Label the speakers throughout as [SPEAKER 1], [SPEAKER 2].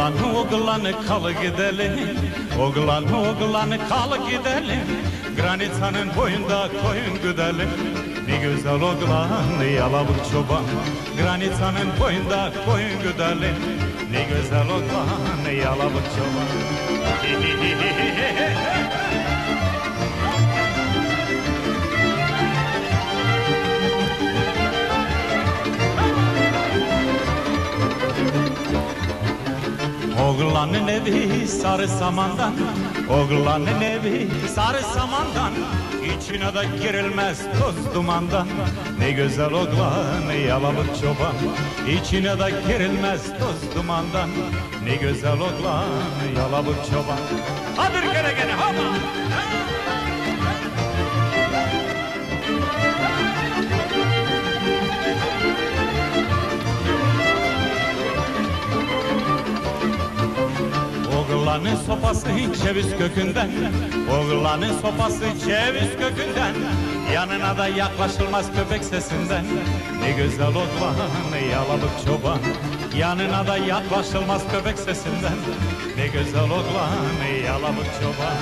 [SPEAKER 1] Oğlan kalı gidelim, oğlan kalı gidelim. Granitsanın boyunda koyun güdelim. Ne güzel oğlan yalavuk çoban. Granitsanın boyunda koyun güdelim. Ne güzel oğlan yalavuk çoban. Oğlanın evi sarı samandan, oğlanın evi sarı samandan. İçine de girilmez toz dumandan. Ne güzel oğlan yalavuk çoban. İçine de girilmez toz dumandan. Ne güzel oğlan yalavuk çoban. Hadi bir kere gene hadi. Oğlanın sopası ceviz kökünden, oğlanın sopası ceviz kökünden. Yanına da yaklaşılmaz köpek sesinden. Ne güzel oğlan yalavuk çoban. Yanına da yaklaşılmaz köpek sesinden. Ne güzel oğlan yalavuk çoban.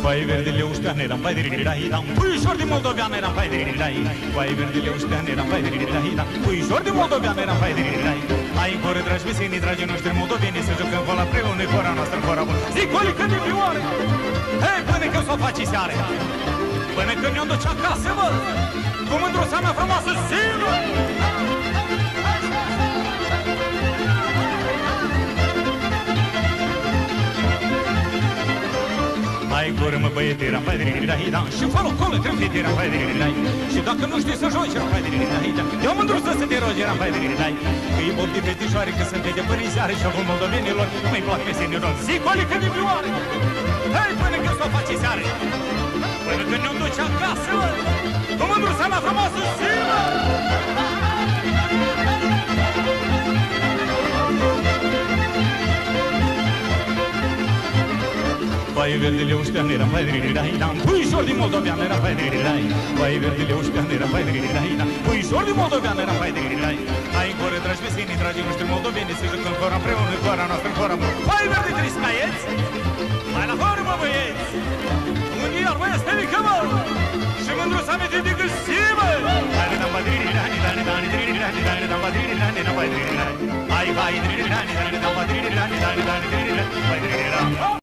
[SPEAKER 1] Vai verdile ușteaneram, vai diridirahidam. Puișor din moldoveaneram, vai diridirai. Vai verdile ușteaneram, vai diridirahidam. Puișor din moldoveaneram, vai diridirai. Ai în coră, dragi vesenii, dragii noștri moldoveni, să jucăm cola împreună, cora noastră, cora bună. Zicolică din vioare! Hei, până când s-o faci seară! Până când ne-o duce acasă, mă! Cu mândruța mea frumoasă, zilă! Ai gură, mă, băiete, eram pai de ririrahidan. Și fără colo, trâmpit, eram pai de ririrahi. Și dacă nu știi să joci, eram pai de ririrahidan. Eu mândruță să te rogi, eram pai de ririrahi. Că e bob de fetișoare, că sunt de părințare și avut moldovenilor, nu-i plac mesenilor. Zicolică din vioare! Hei, până când s-o face seară! Până când ne-o duce acasă, mă! Cu mândruța mea frumoasă, zilă! Vai verdile ușteaneram, vai diridirahidam. Puișor din moldovean eram, vai diridirai. Vai verdile ușteaneram, vai diridirahidam. Puișor din moldovean eram, vai diridirai. Ai în coră, dragi vesenii, dragii noștri moldoveni, să jucăm cora împreună, cora noastră, cora bună. Vai verdi triscaieți! Hai la horă, mă, băieți! Unde iar, băi, este mică, mă! Și mândruța mea de găsivă! Hai, ne-am va diridirani, dani, dani, diridirani, dani, ne-am va diridirani, ne-am va diridirani. Hai, vai, diridirani, dani, ne-am va diridirani, dani, dani, diridirani, vai diridirani.